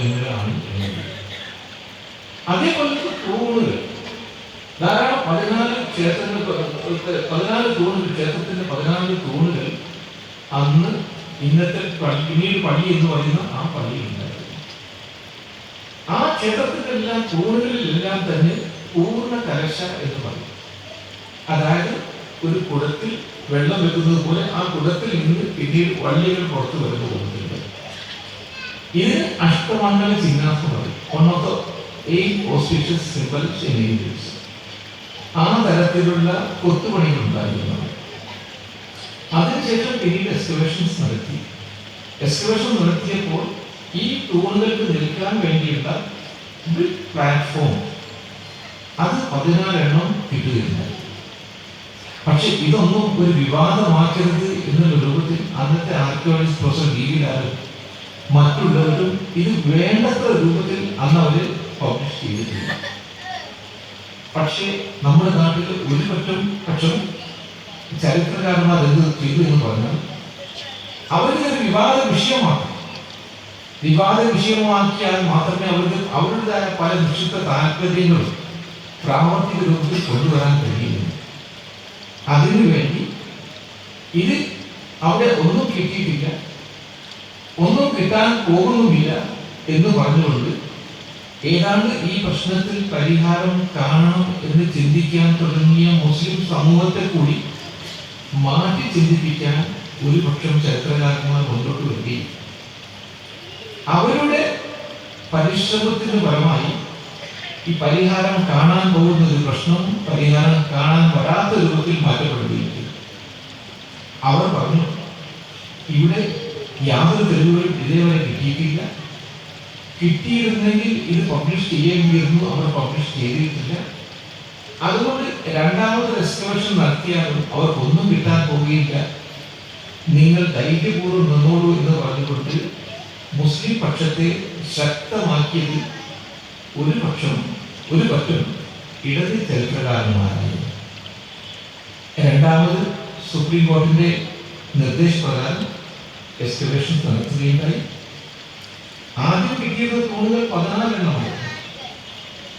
എങ്ങനെയാണ് അതേപോലെ തൂണുകൾ ധാരാളം 14 ക്ഷേത്രങ്ങൾ 14 തൂണുകൾ ക്ഷേത്രത്തിന്റെ 14 തൂണുകൾ അന്ന് ഇന്നത്തെ പിന്നീട് പള്ളി എന്ന് പറയുന്ന ആ പള്ളിയുണ്ടായിരുന്നു. ആ ക്ഷേത്രത്തിന്റെ എല്ലാം തൂണുകളിലെല്ലാം തന്നെ പൂർണ്ണ കലശ എന്ന് പറയും. അതായത് ഒരു കുടത്തിൽ വെള്ളം വെക്കുന്നത് പോലെ ആ കുടത്തിൽ നിന്ന് പിന്നീട് വള്ളികൾ പുറത്തു വരുന്നു പോകുന്നുണ്ട്. ഇത് അഷ്ടമംഗല ചിഹ്നാസം പറയും. One of the 8 auspicious symbols in English. ആ തരത്തിലുള്ള കൊത്തുപണികൾ ഉണ്ടായിരുന്നു. അതിനുശേഷം പിന്നീട് എക്സ്കവേഷൻസ് നടത്തി. എക്സ്കവേഷൻ നടത്തിയപ്പോൾ ഈ തൂണുകൾക്ക് നിൽക്കാൻ വേണ്ടിയുള്ള പ്ലാറ്റ്ഫോം അത് 14 എണ്ണം കിട്ടുകയുണ്ടായി. പക്ഷെ ഇതൊന്നും ഒരു വിവാദമാക്കരുത് എന്നുള്ള രൂപത്തിൽ അന്നത്തെ ആർക്കിയോളജിസ്റ്റ് പ്രൊഫസർ ഡി.വി. മറ്റുള്ളവരും ഇത് വേണ്ടത്ര രൂപത്തിൽ അന്ന് അവര് പബ്ലിഷ് ചെയ്തിട്ടില്ല. പക്ഷേ നമ്മുടെ നാട്ടിൽ ഒരു പക്ഷം ചരിത്രകാരന്മാർ എന്ത് ചെയ്തു എന്ന് പറഞ്ഞാൽ അവരിതൊരു വിവാദ വിഷയമാക്കി. വിവാദ വിഷയമാക്കിയാൽ മാത്രമേ അവർക്ക് അവരുടേതായ പല നിശ്ചിത താല്പര്യങ്ങളും പ്രാവർത്തിക രൂപത്തിൽ കൊണ്ടുവരാൻ കഴിയുന്നു. അതിനുവേണ്ടി ഇത് അവിടെ ഒന്നും കിട്ടിയിട്ടില്ല, ഒന്നും കിട്ടാൻ പോകുന്നുമില്ല എന്ന് പറഞ്ഞുകൊണ്ട് ഏതാണ്ട് ഈ പ്രശ്നത്തിൽ പരിഹാരം കാണണം എന്ന് ചിന്തിക്കാൻ തുടങ്ങിയ മുസ്ലിം സമൂഹത്തെ കൂടി മാറ്റി ചിന്തിപ്പിക്കാൻ ഒരു പക്ഷം ചരിത്രകാരന്മാർ മുന്നോട്ട് വരികയും അവരുടെ പരിശ്രമത്തിന് ഫലമായി ഈ പരിഹാരം കാണാൻ പോകുന്ന ഒരു പ്രശ്നം പരിഹാരം കാണാൻ വരാത്ത രൂപത്തിൽ മാറ്റപ്പെടുകയും ചെയ്തു. അവർ പറഞ്ഞു, ഇവിടെ യാതൊരു തെളിവുകളും ഇതേവരെ കിട്ടിയിട്ടില്ല, കിട്ടിയിരുന്നെങ്കിൽ ഇത് പബ്ലിഷ് ചെയ്യേണ്ടിയിരുന്നു, അവർ പബ്ലിഷ് ചെയ്തിട്ടില്ല. അതുകൊണ്ട് രണ്ടാമത് എക്സ്കവേഷൻ നടത്തിയാലും അവർക്കൊന്നും കിട്ടാൻ പോവുകയില്ല, നിങ്ങൾ ധൈര്യപൂർവ്വം നിന്നോളൂ എന്ന് പറഞ്ഞുകൊണ്ട് മുസ്ലിം പക്ഷത്തെ ശക്തമാക്കിയത് ഒരു പക്ഷം ഇടത് ചരിത്രകാരന്മാരായിരുന്നു. രണ്ടാമത് സുപ്രീം കോടതിയുടെ നിർദ്ദേശപ്രകാരം എക്സ്കവേഷൻ നടത്തുകയുണ്ടായി. ആദ്യം കിട്ടിയത് തൂണുകൾ 14 എണ്ണമായിരുന്നു.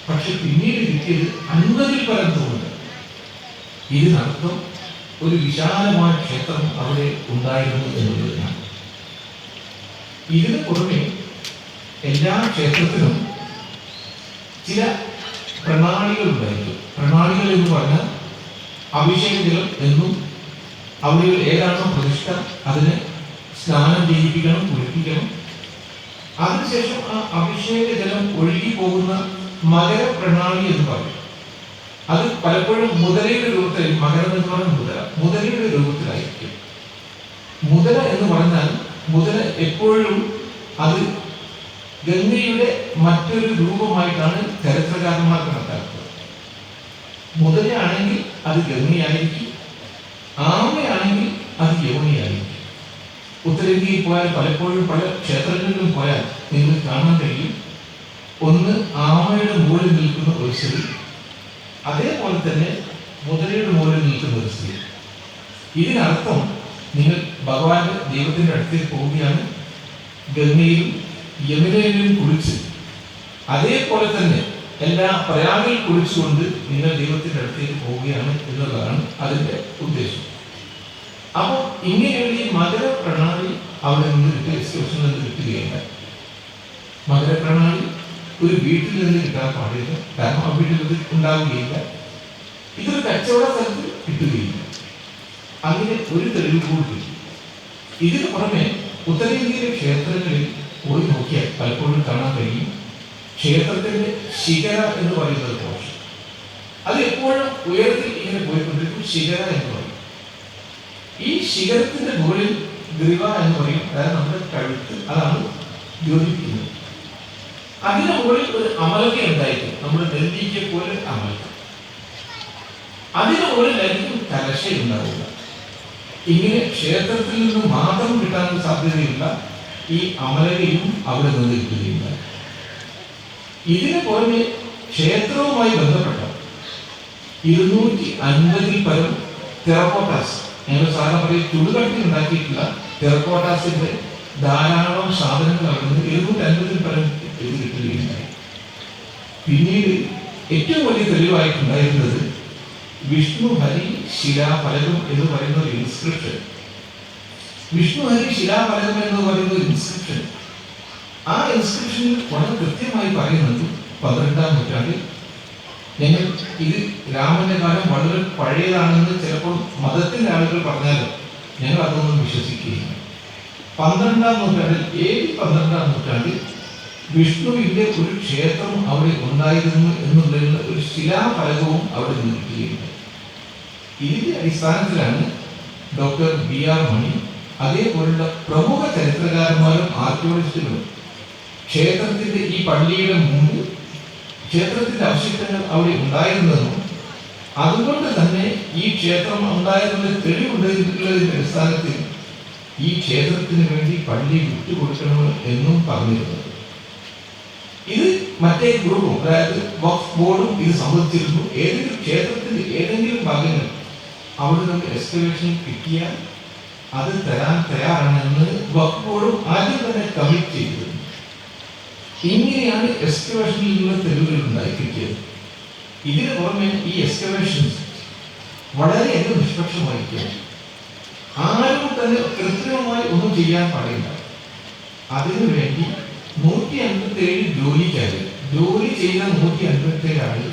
പക്ഷെ പിന്നീട് കിട്ടിയത് 50-ൽ പരം തൂണുകൾ. ഇതിനർത്ഥം ഒരു വിശാലമായ ക്ഷേത്രം അവിടെ ഉണ്ടായിരുന്നു എന്നുള്ളതാണ്. ഇതിന് പുറമെ എല്ലാ ക്ഷേത്രത്തിനും ചില പ്രണാളികൾ ഉണ്ടായിരുന്നു. പ്രണാളികൾ എന്ന് പറഞ്ഞാൽ അഭിഷേകജലം എന്നും അവിടെ ഏതാണോ പ്രതിഷ്ഠ അതിന് സ്നാനം ചെയ്യിപ്പിക്കണം, കുളിപ്പിക്കണം. അതിനുശേഷം ആ അഭിഷേക ജലം ഒഴുകി പോകുന്ന മകര പ്രണാളി എന്ന് പറയും. അത് പലപ്പോഴും മുതലയുടെ രൂപത്തിൽ, മകരം എന്ന് പറഞ്ഞാൽ മുതലയുടെ രൂപത്തിലായിരിക്കും. മുതല എന്ന് പറഞ്ഞാൽ മുതല എപ്പോഴും അത് ഗംഗയുടെ മറ്റൊരു രൂപമായിട്ടാണ് ചരിത്രകാരന്മാർ കണക്കാക്കുന്നത്. മുതലയാണെങ്കിൽ അത് ഗംഗയായിരിക്കും, ആമയാണെങ്കിൽ അത് യമുനയായിരിക്കും. ഉത്തരേന്ത്യയിൽ പോയാൽ പലപ്പോഴും പല ക്ഷേത്രങ്ങളിലും പോയാൽ നിങ്ങൾ കാണാൻ കഴിയും, ഒന്ന് ആമയുടെ മുകളിൽ നിൽക്കുന്ന ഒരു സ്ത്രീ, അതേപോലെ തന്നെ മുതലയുടെ മുകളിൽ നിൽക്കുന്ന ഒരു സ്ത്രീ. ഇതിനർത്ഥം നിങ്ങൾ ഭഗവാന്റെ ദൈവത്തിന്റെ അടുത്തേക്ക് പോവുകയാണ്, ഗംഗയിലും യമുനയിലും കുളിച്ച് അതേപോലെ തന്നെ എല്ലാ പ്രയാഗിൽ കുളിച്ചുകൊണ്ട് നിങ്ങൾ ദൈവത്തിന്റെ അടുത്തേക്ക് പോവുകയാണ് എന്നുള്ളതാണ് അതിന്റെ ഉദ്ദേശം. അപ്പോൾ ഇങ്ങനെയുള്ള ഈ മകര പ്രണാളി അവിടെ നിന്ന് കിട്ടുകയുണ്ടായി. മകര പ്രണാളി ഒരു വീട്ടിൽ നിന്ന് കിട്ടാൻ പാടില്ല, കാരണം ആ വീട്ടിൽ ഇത് ഉണ്ടാവുകയില്ല, ഇതൊരു കച്ചവട സ്ഥലത്ത് കിട്ടുകയില്ല. അങ്ങനെ ഒരു തെളിവ് കൂടി. ഇതിന് പുറമെ ഉത്തരേന്ത്യയിലെ ക്ഷേത്രങ്ങളിൽ പോയി നോക്കിയാൽ പലപ്പോഴും കാണാൻ കഴിയും, ക്ഷേത്രത്തിന്റെ ശിഖര എന്ന് പറയുന്നത് പോർഷൻ അത് എപ്പോഴും ഉയരത്തിൽ ഇങ്ങനെ പോയിക്കൊണ്ടിരിക്കും. ശിഖര എന്ന് പറയും. ഈ ശിഖരത്തിന്റെ മുകളിൽ ഗ്രീവ എന്ന് പറയും, അതായത് നമ്മുടെ കഴുത്ത്, അതാണ് യോജിപ്പിക്കുന്നത്. അതിന് മുകളിൽ ഒരു അമലക ഉണ്ടായിരിക്കും, നമ്മുടെ നെല്ലിക്ക പോലെ അമലക. അതിന് മുകളിലായിരിക്കും കലശ ഉണ്ടാവുക. ഇങ്ങനെ ക്ഷേത്രത്തിൽ നിന്ന് മാത്രം കിട്ടാൻ സാധ്യതയുള്ള ഈ അമലകയും അവിടെ നിന്ന് കിട്ടുകയില്ല. ഇതിന് പുറമെ ക്ഷേത്രവുമായി ബന്ധപ്പെട്ട 250-ൽ പരം ടെറക്കോട്ടാസ്, ഞങ്ങൾ സാധാരണ പറയും ചുടുകട്ടി ഉണ്ടാക്കിയിട്ടുള്ള ടെറക്കോട്ടാസിന്റെ ധാരാളം സാധനങ്ങൾ അവിടെ നിന്ന് 250-ൽ പരം ഇത് കിട്ടുകയുണ്ടായി. പിന്നീട് ഏറ്റവും വലിയ തെളിവായിട്ടുണ്ടായിരുന്നത് വിഷ്ണു ഹരി ശിലാഫലകം എന്ന് പറയുന്ന ഒരു ഇൻസ്ക്രിപ്ഷൻ. വിഷ്ണു ഹരി ശിലാഫലകം എന്ന് പറയുന്ന ഒരു ഇൻസ്ക്രിപ്ഷൻ, ആ ഇൻസ്ക്രിപ്ഷനിൽ വളരെ കൃത്യമായി പറയുന്നത് 12-ാം നൂറ്റാണ്ടിൽ ഞങ്ങൾ ഇത് രാമന്റെ കാലം വളരെ പഴയതാണെന്ന് ചിലപ്പോൾ മതത്തിന്റെ ആളുകൾ പറഞ്ഞാലും ഞങ്ങൾ അതൊന്നും വിശ്വസിക്കുകയില്ല. 12-ാം നൂറ്റാണ്ടിൽ 12-ാം നൂറ്റാണ്ടിൽ വിഷ്ണുവിന്റെ ഒരു ക്ഷേത്രം അവിടെ ഉണ്ടായിരുന്നു എന്നുള്ളതിന് ഒരു ശിലാഫലകവും അവിടെ നിന്ന് കിട്ടുകയുണ്ട്. ഇതിന്റെ അടിസ്ഥാനത്തിലാണ് ഡോക്ടർ BR മണി അതേപോലുള്ള പ്രമുഖ ചരിത്രകാരന്മാരും ആർക്കിയോളജിസ്റ്റുകളും ക്ഷേത്രത്തിന്റെ ഈ പള്ളിയുടെ മുമ്പ് ക്ഷേത്രത്തിന്റെ അവശിഷ്ടങ്ങൾ അവിടെ ഉണ്ടായിരുന്നെന്നും അതുകൊണ്ട് തന്നെ ഈ ക്ഷേത്രം ഉണ്ടായിരുന്ന തെളിവുള്ളതിന്റെ അടിസ്ഥാനത്തിൽ ഈ ക്ഷേത്രത്തിന് വേണ്ടി പള്ളി വിട്ടുകൊടുക്കണം എന്നും പറഞ്ഞിരുന്നത്. ഇത് മറ്റേ ഗ്രൂപ്പും, അതായത് വഖഫ് ബോർഡും ഇത് സമ്മതിച്ചിരുന്നു. ഏതെങ്കിലും ക്ഷേത്രത്തിന്റെ ഏതെങ്കിലും ഭാഗങ്ങൾ അവിടെ നിന്ന് എക്സ്കവേഷൻ കിട്ടിയാൽ അത് തരാൻ തയ്യാറാണെന്ന് വഖഫ് ബോർഡും ആദ്യം തന്നെ കമ്മിറ്റ് ചെയ്തിരുന്നു. ഇങ്ങനെയാണ് എക്സ്കവേഷനിൽ നിന്നുള്ള തെളിവുകൾ ഉണ്ടായി കിട്ടിയത്. ഇതിന് പുറമെ ഈ എക്സ്കവേഷൻസ് വളരെയധികം നിഷ്പക്ഷമായിരിക്കും. ആരും തന്നെ കൃത്രിമമായി ഒന്നും ചെയ്യാൻ പാടില്ല. അതിനുവേണ്ടി 157 ജോലിക്കാര് ജോലി ചെയ്ത 157 ആളുകൾ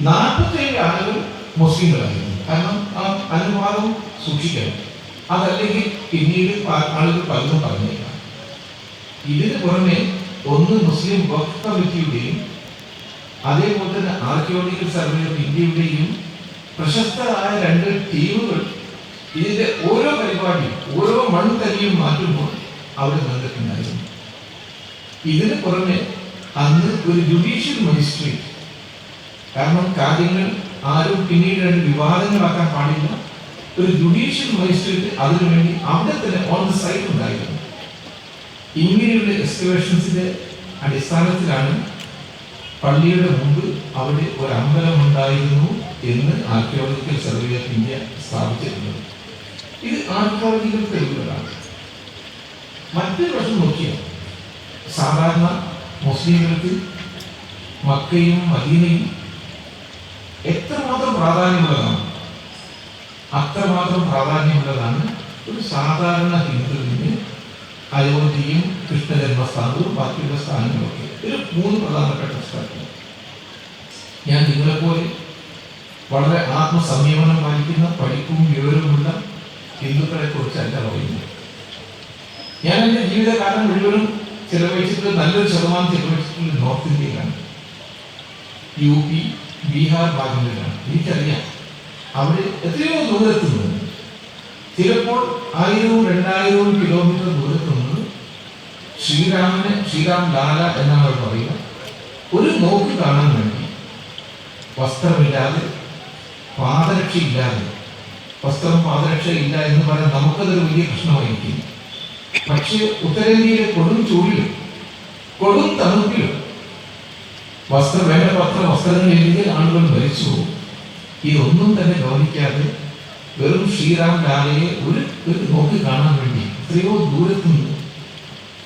47 ആളുകൾ മുസ്ലിങ്ങളായിരുന്നു. കാരണം ആ അനുവാദം സൂക്ഷിക്കണം, അതല്ലെങ്കിൽ പിന്നീട് ആളുകൾ പലതും പറഞ്ഞേക്കാം. ഇതിന് പുറമെ ഒന്ന് മുസ്ലിം വഖഫ് കമ്മിറ്റിയുടെയും അതേപോലെ തന്നെ ആർക്കിയോളജിക്കൽ സർവേ ഓഫ് ഇന്ത്യയുടെയും പ്രശസ്തരായ 2 ടീമുകൾ ഇതിന്റെ ഓരോ പരിപാടിയും ഓരോ മൺതരിയും മാറ്റുമ്പോൾ അവിടെ നിന്നിട്ടുണ്ടായിരുന്നു. ഇതിന് പുറമെ അന്ന് ഒരു ജുഡീഷ്യൽ മജിസ്ട്രേറ്റ്, കാരണം കാര്യങ്ങൾ ആരും പിന്നീട് വിവാദങ്ങളാക്കാൻ പാടില്ല, ഒരു ജുഡീഷ്യൽ മജിസ്ട്രേറ്റ് അതിനുവേണ്ടി അവിടെ തന്നെ ഓൺ ദ സൈറ്റ് ഉണ്ടായിരുന്നു. ഇങ്ങനെയുള്ള എക്സ്കവേഷൻസിന്റെ അടിസ്ഥാനത്തിലാണ് പള്ളിയുടെ മുമ്പ് അവിടെ ഒരു അമ്പലം ഉണ്ടായിരുന്നു എന്ന് ആർക്കിയോളജിക്കൽ സർവേ ഓഫ് ഇന്ത്യ സ്ഥാപിച്ചിരുന്നത്. ഇത് ആർക്കിയോളജിക്കൽ തെളിവുകളാണ്. മറ്റൊരു വശം നോക്കിയാൽ സാധാരണ മുസ്ലിങ്ങൾക്ക് മക്കയും മദീനയും എത്രമാത്രം പ്രാധാന്യമുള്ളതാണ്, അത്രമാത്രം പ്രാധാന്യമുള്ളതാണ് ഒരു സാധാരണ ഹിന്ദുവിന് അയോധ്യയും കൃഷ്ണജന്മസ്ഥാനവും ബാക്കിയുള്ള സ്ഥാനങ്ങളൊക്കെ. ഒരു 3 പ്രധാനപ്പെട്ട സ്ഥലങ്ങൾ. ഞാൻ നിങ്ങളെപ്പോലെ വളരെ ആത്മസംയമനം പാലിക്കുന്ന പഠിപ്പും വിവരവുമുള്ള ഹിന്ദുക്കളെ കുറിച്ചല്ല പറയുന്നത്. ഞാൻ എൻ്റെ ജീവിതകാലം മുഴുവനും ചെലവഴിച്ചിട്ട് നല്ലൊരു ശതമാനം ചെലവഴിച്ചിട്ടുള്ള നോർത്ത് ഇന്ത്യയിലാണ്, UP, ബീഹാർ ഭാഗങ്ങളിലാണ്. എനിക്കറിയാം അവിടെ എത്രയോ ദൂരത്തുനിന്ന്, ചിലപ്പോൾ 1000-2000 കിലോമീറ്റർ ദൂരത്തുനിന്ന് ശ്രീരാം ലാല എന്നാണ് അവർ പറയുക, ഒരു നോക്ക് കാണാൻ വേണ്ടി വസ്ത്രമില്ലാതെ പാദരക്ഷയില്ലാതെ, വസ്ത്രം പാദരക്ഷ ഇല്ല എന്ന് പറയാൻ നമുക്കതൊരു വലിയ പ്രശ്നമായിരിക്കും. പക്ഷേ ഉത്തരേന്ത്യയിലെ കൊടും ചൂടിലും കൊടും തണുപ്പിലും വേണ്ടപത്ര വസ്ത്രങ്ങൾ ഇല്ലെങ്കിൽ ആളുകൾ മരിച്ചു പോകും. ഇതൊന്നും തന്നെ ഗൗനിക്കാതെ വെറും ശ്രീരാം ലാലയെ ഒരു നോക്കി കാണാൻ വേണ്ടി എത്രയോ ദൂരത്തുനിന്ന്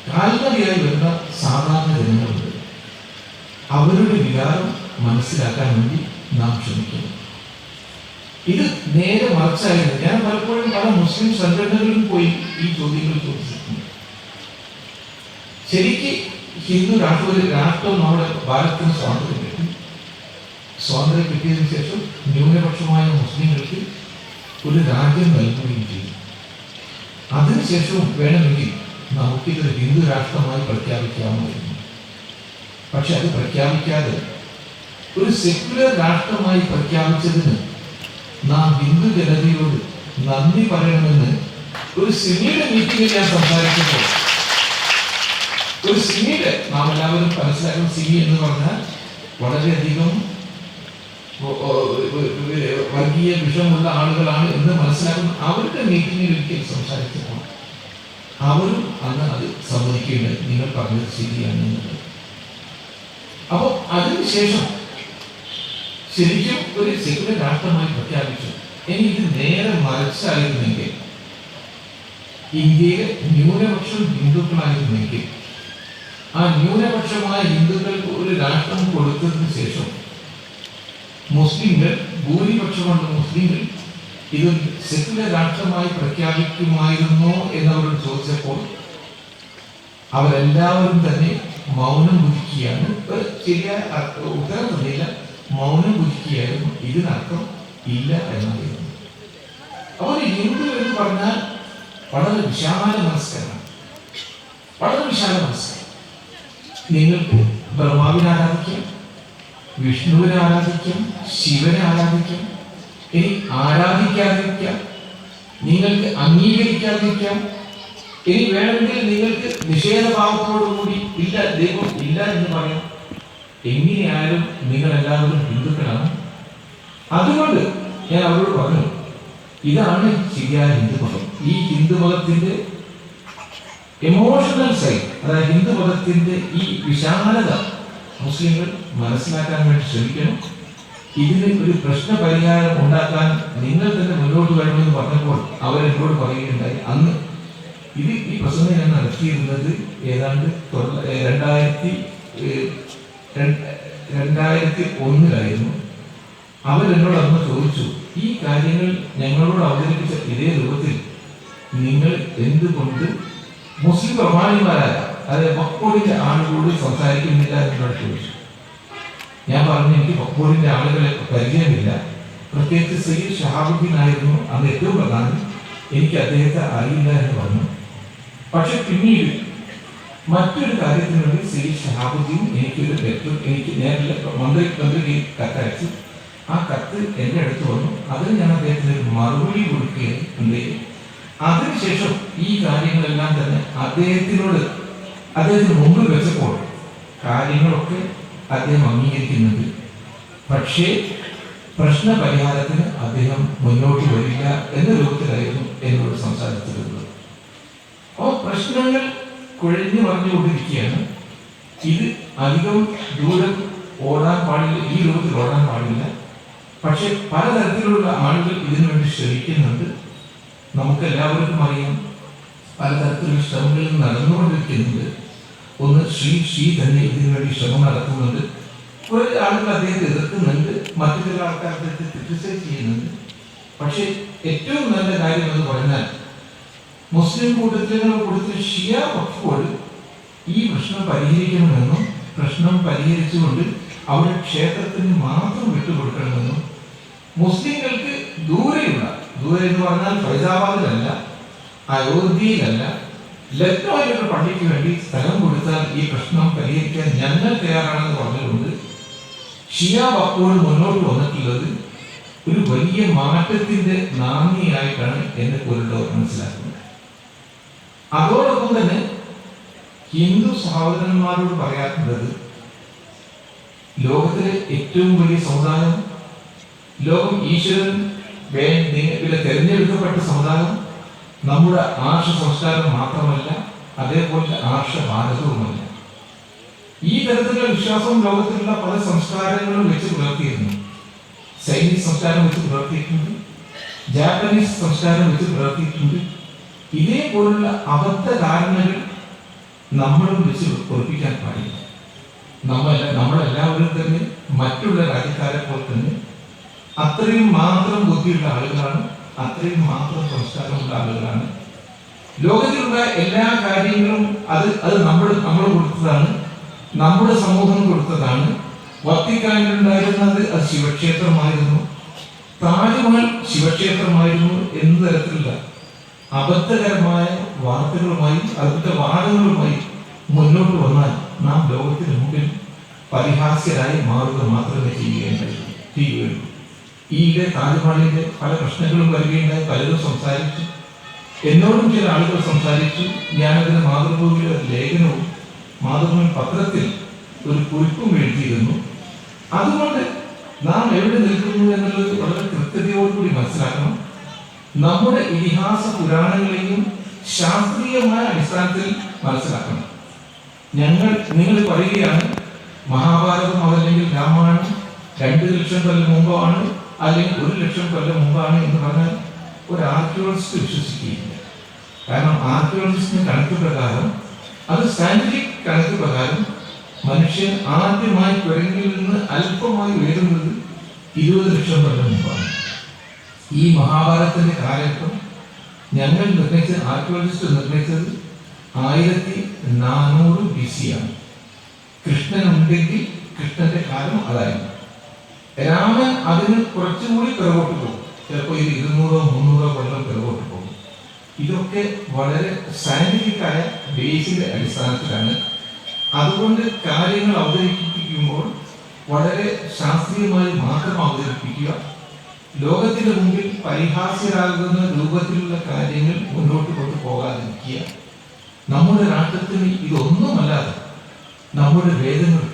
കാൽനടയായി വരുന്ന സാധാരണ ജനങ്ങളുണ്ട്. അവരുടെ വികാരം മനസ്സിലാക്കാൻ വേണ്ടി നാം ശ്രമിക്കുന്നു. ഇത് നേരെ മറിച്ചായിരുന്നു. ഞാൻ പലപ്പോഴും പല മുസ്ലിം സംഘടനകളിലും പോയി ഈ ചോദ്യങ്ങൾ ചോദിച്ചിട്ടുണ്ട്. ശരിക്ക് ഹിന്ദു രാഷ്ട്രം നമ്മുടെ ഭാരതത്തിന് സ്വാതന്ത്ര്യം കിട്ടി. സ്വാതന്ത്ര്യം കിട്ടിയതിനു ശേഷം ന്യൂനപക്ഷമായ മുസ്ലിങ്ങൾക്ക് ഒരു രാജ്യം നൽകുകയും ചെയ്തു. അതിനുശേഷവും വേണമെങ്കിൽ നമുക്കിതൊരു ഹിന്ദു രാഷ്ട്രമായി പ്രഖ്യാപിക്കാമായിരുന്നു. പക്ഷെ അത് പ്രഖ്യാപിക്കാതെ ഒരു സെക്യുലർ രാഷ്ട്രമായി പ്രഖ്യാപിച്ചതിന് നാം ഹിന്ദു ജനതയോട് നന്ദി പറയണമെന്ന് ഒരു സിമിയുടെ മീറ്റിംഗിൽ ഞാൻ സംസാരിച്ചപ്പോൾ, ഒരു സിമിയുടെ നാം എല്ലാവരും മനസ്സിലാക്കുന്ന സിമി എന്ന് പറഞ്ഞാൽ വളരെയധികം വർഗീയ വിഷമുള്ള ആളുകളാണ് എന്ന് മനസ്സിലാക്കുന്ന അവരുടെ മീറ്റിംഗിൽ ഒരിക്കൽ സംസാരിച്ചപ്പോൾ അവരും അന്ന് അത് സമ്മതിക്കുകയുണ്ടായി, നിങ്ങൾ പറഞ്ഞത് ശരിയാണെന്നുള്ളത്. അപ്പോൾ അതിനുശേഷം ശരിക്കും ഒരു സെക്യുലർ രാഷ്ട്രമായി പ്രഖ്യാപിച്ചു. ഇനി ഇത് നേരെ മറിച്ചായിരുന്നെങ്കിൽ, ഇന്ത്യയിലെ ന്യൂനപക്ഷം ഹിന്ദുക്കളായിരുന്നെങ്കിൽ ആ ന്യൂനപക്ഷമായ ഹിന്ദുക്കൾക്ക് ഒരു രാഷ്ട്രം കൊടുത്തതിന് ശേഷം മുസ്ലിങ്ങൾ, ഭൂരിപക്ഷമുള്ള മുസ്ലിങ്ങൾ ഇതൊരു സെക്യുലർ രാഷ്ട്രമായി പ്രഖ്യാപിക്കുമായിരുന്നോ എന്നവരോട് ചോദിച്ചപ്പോൾ അവരെല്ലാവരും തന്നെ മൗനം ഭുജിക്കുകയാണ്. ശരിയായ ഉത്തരം തന്നില്ല, മൗനം ഭുജിക്കുകയായിരുന്നു. ഇതിനർത്ഥം ഇല്ല എന്നായിരുന്നു. അപ്പോൾ ഹിന്ദു എന്ന് പറഞ്ഞാൽ വളരെ വിശാല മനസ്കരാണ്, വളരെ വിശാല മനസ്കരം. നിങ്ങൾക്ക് ബ്രഹ്മാവിനെ ആരാധിക്കാം, വിഷ്ണുവിനെ ആരാധിക്കാം, ശിവനെ ആരാധിക്കാം, ഇനി ആരാധിക്കാതിരിക്കാം, നിങ്ങൾക്ക് അംഗീകരിക്കാതിരിക്കാം, ഇനി വേണമെങ്കിൽ നിങ്ങൾക്ക് നിഷേധഭാവത്തോടുകൂടി ഇല്ല, ദൈവം ഇല്ല എന്ന് പറയാം. എങ്ങനെയായാലും നിങ്ങളെല്ലാവരും ഹിന്ദുക്കളാണ്. അതുകൊണ്ട് ഞാൻ അവരോട് പറഞ്ഞു, ഇതാണ് ശരിയായ ഹിന്ദുമതം. ഈ ഹിന്ദുമതത്തിന്റെ എമോഷണൽ സൈഡ്, അതായത് ഹിന്ദുമതത്തിന്റെ ഈ വിശാലത മുസ്ലിങ്ങൾ മനസ്സിലാക്കാൻ വേണ്ടി ശ്രമിക്കണം. ഇതിന് ഒരു പ്രശ്ന പരിഹാരം ഉണ്ടാക്കാൻ നിങ്ങൾ തന്നെ മുന്നോട്ട് വരണമെന്ന് പറഞ്ഞപ്പോൾ അവരെന്നോട് പറയുകയുണ്ടായി. അന്ന് ഈ പ്രസംഗം ഞാൻ നടത്തിയിരുന്നത് ഏതാണ്ട് 2001 അവരെന്നോട് അന്ന് ചോദിച്ചു, ഈ കാര്യങ്ങൾ ഞങ്ങളോട് അവതരിപ്പിച്ച ഇതേ രൂപത്തിൽ നിങ്ങൾ എന്തുകൊണ്ട് മുസ്ലിം പ്രമാണിമാരായ, അതായത് മക്കോടിന്റെ ആളുകളോട് സംസാരിക്കുന്നില്ല എന്നോട് ചോദിച്ചു. ഞാൻ പറഞ്ഞു, എനിക്ക് മക്കോടിന്റെ ആളുകളെ പരിചയമില്ല, പ്രത്യേകിച്ച് സയ്യിദ് ഷഹാബുദ്ദീൻ ആയിരുന്നു അന്ന് ഏറ്റവും പ്രധാനം, എനിക്ക് അദ്ദേഹത്തെ അറിയില്ല എന്ന് പറഞ്ഞു. പക്ഷെ പിന്നീട് മറ്റൊരു കാര്യത്തിന് വേണ്ടി സയ്യിദ് ഷഹാബുദ്ദീൻ എനിക്കൊരു ലെറ്റർ, എനിക്ക് നേരിൽ മന്ത്രിക്ക് കത്തയച്ചു. ആ കത്ത് എൻ്റെ അടുത്ത് വന്നു. അതിന് ഞാൻ അദ്ദേഹത്തിന് ഒരു മറുപടി കൊടുക്കുകയുണ്ടായി. അതിനുശേഷം ഈ കാര്യങ്ങളെല്ലാം തന്നെ അദ്ദേഹത്തിന് മുമ്പിൽ വെച്ചപ്പോൾ കാര്യങ്ങളൊക്കെ അദ്ദേഹം അംഗീകരിക്കുന്നുണ്ട്. പക്ഷേ പ്രശ്ന പരിഹാരത്തിന് അദ്ദേഹം മുന്നോട്ട് വരില്ല എന്ന രൂപത്തിലായിരുന്നു എന്നോട് സംസാരിച്ചിരുന്നത്. അപ്പോൾ പ്രശ്നങ്ങൾ കുഴഞ്ഞു പറഞ്ഞുകൊണ്ടിരിക്കുകയാണ്. ഇത് അധികം ദൂരം ഓടാൻ പാടില്ല, ഈ രൂപത്തിൽ ഓടാൻ പാടില്ല. പക്ഷെ പലതരത്തിലുള്ള ആളുകൾ ഇതിനു വേണ്ടി ശ്രമിക്കുന്നുണ്ട്. നമുക്ക് എല്ലാവർക്കും അറിയാം, പലതരത്തിലുള്ള ശ്രമങ്ങൾ നടന്നുകൊണ്ടിരിക്കുന്നുണ്ട്. ഒന്ന് ശ്രീ തന്നെ ഇതിനു വേണ്ടി ശ്രമം നടത്തുന്നുണ്ട്. കുറെ ആളുകൾ അദ്ദേഹത്തെ എതിർക്കുന്നുണ്ട്, മറ്റു ചില ആൾക്കാർ അദ്ദേഹത്തെ ക്രിറ്റിസൈസ് ചെയ്യുന്നുണ്ട്. പക്ഷെ ഏറ്റവും നല്ല കാര്യം എന്ന് പറഞ്ഞാൽ മുസ്ലിം കൂട്ടത്തിൽ ഷിയ വഖഫ് ഈ പ്രശ്നം പരിഹരിക്കണമെന്നും പ്രശ്നം പരിഹരിച്ചുകൊണ്ട് അവിടെ ക്ഷേത്രത്തിന് മാത്രം വിട്ടുകൊടുക്കണമെന്നും മുസ്ലിങ്ങൾക്ക് ദൂരെ എന്ന് പറഞ്ഞാൽ ഫൈസാബാദിലല്ല, അയോധ്യയിലല്ല, ലക്നൌവിലുള്ള പള്ളിക്ക് വേണ്ടി സ്ഥലം കൊടുത്താൽ ഈ പ്രശ്നം പരിഹരിക്കാൻ ഞങ്ങൾ തയ്യാറാണെന്ന് പറഞ്ഞുകൊണ്ട് ഷിയ വഖഫ് മുന്നോട്ട് വന്നിട്ടുള്ളത് ഒരു വലിയ മാറ്റത്തിന്റെ നാന്ദിയായിട്ടാണ് എന്നെ പോലുള്ളവർ മനസ്സിലാക്കുന്നത്. അതോടൊപ്പം തന്നെ ഹിന്ദു സഹോദരന്മാരോട് പറയാറുള്ളത്, ലോകത്തിലെ ഏറ്റവും വലിയ സമുദായം, ലോകം ഈശ്വരൻ തെരഞ്ഞെടുക്കപ്പെട്ട സമുദായം നമ്മുടെ ആർഷ സംസ്കാരം മാത്രമല്ല, അതേപോലെ ആർഷ ഭാരതവുമല്ല. ഈ തരത്തിലുള്ള വിശ്വാസവും ലോകത്തിലുള്ള പല സംസ്കാരങ്ങളും വെച്ച് പുലർത്തിയിരുന്നു. ചൈനീസ് സംസ്കാരം വെച്ച് പുലർത്തിയിട്ടുണ്ട്, ജാപ്പനീസ് സംസ്കാരം വെച്ച് പുലർത്തിയിട്ടുണ്ട്. ഇതേപോലുള്ള അബദ്ധ ധാരണകൾ നമ്മളും വെച്ച് ഉറപ്പിക്കാൻ പാടില്ല. നമ്മളെല്ലാവരും തന്നെ മറ്റുള്ള രാജ്യക്കാരെ പോലെ തന്നെ അത്രയും മാത്രം ബുദ്ധിയുള്ള ആളുകളാണ്, അത്രയും മാത്രം സംസ്കാരമുള്ള ആളുകളാണ്. ലോകത്തിലുള്ള എല്ലാ കാര്യങ്ങളും അത് നമ്മൾ കൊടുത്തതാണ്, നമ്മുടെ സമൂഹം കൊടുത്തതാണ്. വത്തിക്കാനിലുണ്ടായിരുന്നത് അത് ശിവക്ഷേത്രമായിരുന്നു, താജ്മഹൽ ശിവക്ഷേത്രമായിരുന്നു എന്ന തരത്തിലുള്ള അബദ്ധകരമായ വാർത്തകളുമായി, അതിന്റെ വാദങ്ങളുമായി മുന്നോട്ട് വന്നാൽ നാം ലോകത്തിന് മുമ്പിൽ പരിഹാസ്യരായി മാറുക മാത്രമേ ചെയ്യുകയുള്ളൂ. ഈയിടെ താജ്മഹലിന്റെ പല പ്രശ്നങ്ങളും വരികയുണ്ടായി. പലരും സംസാരിച്ചു, എന്നോടും ചില ആളുകൾ സംസാരിച്ചു. ഞാനതിന് മാതൃഭൂമിയിലെ ഒരു ലേഖനവും മാതൃഭൂമി പത്രത്തിൽ ഒരു കുറിപ്പും എഴുതിയിരുന്നു. അതുകൊണ്ട് നാം എവിടെ നിൽക്കുന്നു എന്നുള്ളത് വളരെ കൃത്യതയോടുകൂടി മനസ്സിലാക്കണം. നമ്മുടെ ഇതിഹാസ പുരാണങ്ങളെയും ശാസ്ത്രീയമായ അടിസ്ഥാനത്തിൽ മനസ്സിലാക്കണം. നിങ്ങൾ പറയുകയാണ് മഹാഭാരതം അതല്ലെങ്കിൽ രാമായണം 2 ലക്ഷം കൊല്ലം മുമ്പാണ് അല്ലെങ്കിൽ 1 ലക്ഷം കൊല്ലം മുമ്പാണ് എന്ന് പറഞ്ഞാൽ ഒരു ആർക്കിയോളജിസ്റ്റ് വിശ്വസിക്കുകയില്ല. കാരണം ആർക്കിയോളജിസ്റ്റിന്റെ കണക്ക് പ്രകാരം അത് സയന്റിഫിക് കണക്ക് പ്രകാരം മനുഷ്യൻ ആദ്യമായി കുരങ്ങിൽ നിന്ന് അല്പമായി ഉയരുന്നത് 20 ലക്ഷം കൊല്ലം മുമ്പാണ്. ഈ മഹാഭാരതത്തിന്റെ കാലഘട്ടം ഞങ്ങൾ നിർണയിച്ചത്, ആർക്കിയോളജിസ്റ്റ് നിർണയിച്ചത് 1400 BC ആണ്. കൃഷ്ണൻ ഉണ്ടെങ്കിൽ കൃഷ്ണന്റെ കാലം അതായിരുന്നു. രാമൻ അതിന് കുറച്ചുകൂടി പിറകോട്ട് പോകും, ചിലപ്പോൾ ഇത് 200-300 കൊല്ലം പിറകോട്ട് പോകും. ഇതൊക്കെ വളരെ സയന്റിഫിക്കായ ബേസിന്റെ അടിസ്ഥാനത്തിലാണ്. അതുകൊണ്ട് കാര്യങ്ങൾ അവതരിപ്പിക്കുമ്പോൾ വളരെ ശാസ്ത്രീയമായി മാത്രം അവതരിപ്പിക്കുക, ലോകത്തിന്റെ മുമ്പിൽ പരിഹാസ്യരാകുന്ന രൂപത്തിലുള്ള കാര്യങ്ങൾ മുന്നോട്ട് കൊണ്ടുപോകാതിരിക്കുക. നമ്മുടെ രാഷ്ട്രത്തിന് ഇതൊന്നുമല്ലാതെ നമ്മുടെ വേദങ്ങൾ,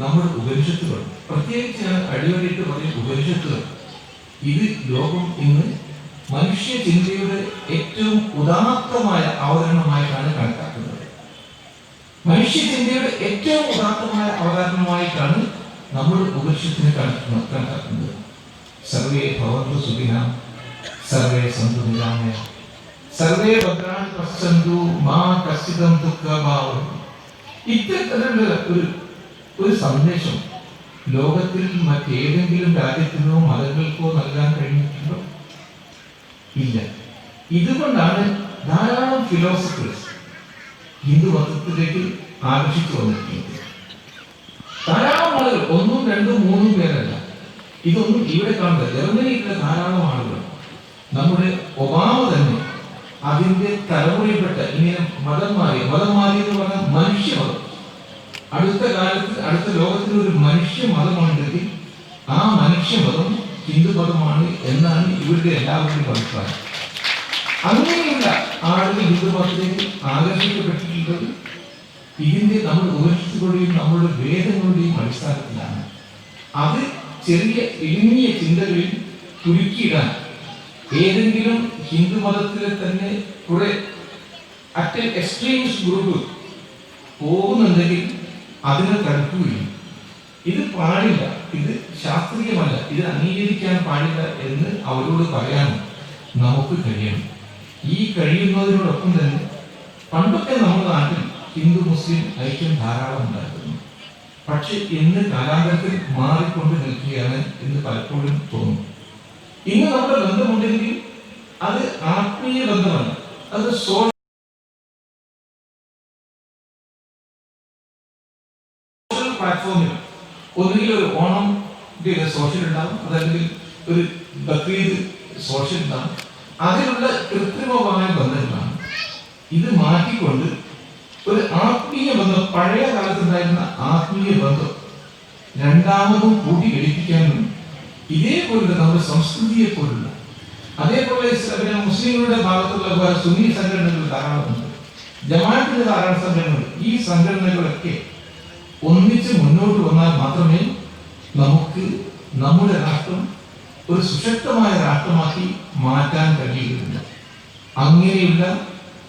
നമ്മുടെ ഉപനിഷത്തുകൾ, പ്രത്യേകിച്ച് ഞാൻ അടിവരയിട്ട് പറയും ഉപനിഷത്തുകൾ, ഇത് ലോകം ഇന്ന് മനുഷ്യ ചിന്തയുടെ ഏറ്റവും ഉദാത്തമായ അവതരണമായിട്ടാണ് കണക്കാക്കുന്നത്. മനുഷ്യ ചിന്തയുടെ ഏറ്റവും ഉദാത്തമായ അവതരണമായിട്ടാണ് നമ്മൾ ഉപനിഷത്തിനെ കണക്കാക്കുന്നത്. സർവേ ഭവന്തു സുഖിനഃ സർവേ സന്തു നിരാമയാഃ സർവേ ഭദ്രാണി പശ്യന്തു മാ കശ്ചിദ് ദുഃഖഭാഗ്. ഇത്തരത്തിലുള്ള ഒരു സന്ദേശം ലോകത്തിൽ മറ്റേതെങ്കിലും രാജ്യത്തിനോ മതങ്ങൾക്കോ നൽകാൻ കഴിഞ്ഞിട്ടുണ്ടോ? ഇല്ല. ഇതുകൊണ്ടാണ് ധാരാളം ഫിലോസഫേഴ്സ് ഹിന്ദു മതത്തിലേക്ക് ആകർഷിച്ചു വന്നിരിക്കുന്നത്. ധാരാളം ആളുകൾ, 1, 2, 3 പേരല്ല, ഇതൊന്നും ഇവിടെ കാണുന്നത്. ജർമ്മനിയിലുള്ള ധാരാളം ആളുകൾ, നമ്മുടെ ഒബാമ തന്നെ അതിന്റെ തലമുറയിൽപ്പെട്ട ഇങ്ങനെ മതം മാറി എന്ന് പറഞ്ഞാൽ മനുഷ്യമതം. അടുത്ത കാലത്ത് അടുത്ത ലോകത്തിൽ ഒരു മനുഷ്യ മതമുണ്ടെങ്കിൽ ആ മനുഷ്യമതം ഹിന്ദു മതമാണ് എന്നാണ് ഇവരുടെ എല്ലാവരുടെയും അഭിപ്രായം. അങ്ങനെയുള്ള ആളുകൾ ഹിന്ദു മതത്തിലേക്ക് ആകർഷിക്കപ്പെട്ടിട്ടുള്ളത് ഇതിന്റെ നമ്മുടെ ഉപനിഷത്തുകളുടെയും നമ്മുടെ വേദങ്ങളുടെയും അടിസ്ഥാനത്തിലാണ്. അത് ചെറിയ ഇടുങ്ങിയ ചിന്തകളിൽ ചുരുക്കിയിടാൻ ഏതെങ്കിലും ഹിന്ദു മതത്തിലെ തന്നെ കുറെ എക്സ്ട്രീമിസ്റ്റ് ഗ്രൂപ്പ് പോകുന്നുണ്ടെങ്കിൽ അതിനെ തടുക്കുകയും ഇത് പാടില്ല, ഇത് ശാസ്ത്രീയമല്ല, ഇത് അംഗീകരിക്കാൻ പാടില്ല എന്ന് അവരോട് പറയാനും നമുക്ക് കഴിയണം. ഈ കഴിയുന്നതിനോടൊപ്പം തന്നെ പണ്ടൊക്കെ നമ്മുടെ നാട്ടിൽ ഹിന്ദു മുസ്ലിം ഐക്യം ധാരാളം ഉണ്ടായിരുന്നു. പക്ഷെ ഇന്ന് കാലാന്തരത്തിൽ മാറിക്കൊണ്ട് നിൽക്കുകയാണ് എന്ന് പലപ്പോഴും തോന്നുന്നു. ഇന്ന് നമ്മുടെ ബന്ധമുണ്ടെങ്കിൽ അത് ആത്മീയ ബന്ധമല്ല, അത് സോഷ്യൽ പ്ലാറ്റ്ഫോമിൽ ഒന്നുകിൽ ഒരു ഓണം സോഷ്യൽ ഉണ്ടാകും, അതല്ലെങ്കിൽ ഒരു ബക്രീദ് സോഷ്യൽ ഉണ്ടാകും. അതിലുള്ള കൃത്രിമമായ ബന്ധങ്ങളാണ്. ഇത് മാറ്റിക്കൊണ്ട് ഒരു ആത്മീയ ബന്ധം, പഴയ കാലത്തുണ്ടായിരുന്ന ആത്മീയ ബന്ധം രണ്ടാമതും കൂട്ടി ഘടിപ്പിക്കാനും ഇതേപോലുള്ള നമ്മുടെ സംസ്കൃതിയെ പോലുള്ള അതേപോലെ മുസ്ലിങ്ങളുടെ ഭാഗത്തുള്ള സുന്നി സംഘടനകൾ ധാരാളമുണ്ട്, ജമാഅത്തിന്റെ ധാരാളം സംഘടനകൾ. ഈ സംഘടനകളൊക്കെ ഒന്നിച്ച് മുന്നോട്ട് വന്നാൽ മാത്രമേ നമുക്ക് നമ്മുടെ രാഷ്ട്രം ഒരു സുശക്തമായ രാഷ്ട്രമാക്കി മാറ്റാൻ കഴിയുകയുള്ളൂ. അങ്ങനെയുള്ള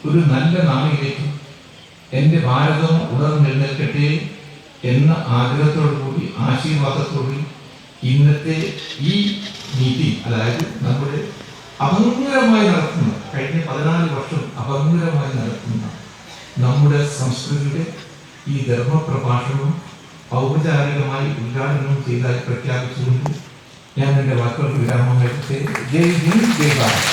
ഒരു നല്ല നാളിലേക്ക് എൻ്റെ ഭാരതം ഉണർന്നെഴുന്നേൽക്കട്ടെ എന്ന ആഗ്രഹത്തോടു കൂടി, ആശീർവാദത്തോടുകൂടി ഇന്നത്തെ ഈ മീറ്റിംഗ്, അതായത് നമ്മുടെ അഭംഗുരമായി നടത്തുന്ന, കഴിഞ്ഞ 14 വർഷം അഭംഗുരമായി നടത്തുന്ന നമ്മുടെ സംസ്കൃതിയുടെ ഈ ധർമ്മപ്രഭാഷണവും ഔപചാരികമായി ഉദ്ഘാടനം ചെയ്തായി പ്രഖ്യാപിച്ചുകൊണ്ട് ഞാൻ എൻ്റെ വാക്കുകൾക്ക് വിരാമം കഴിച്ച് ജയ് ഹിന്ദ്, ജയ് ഭാരത്.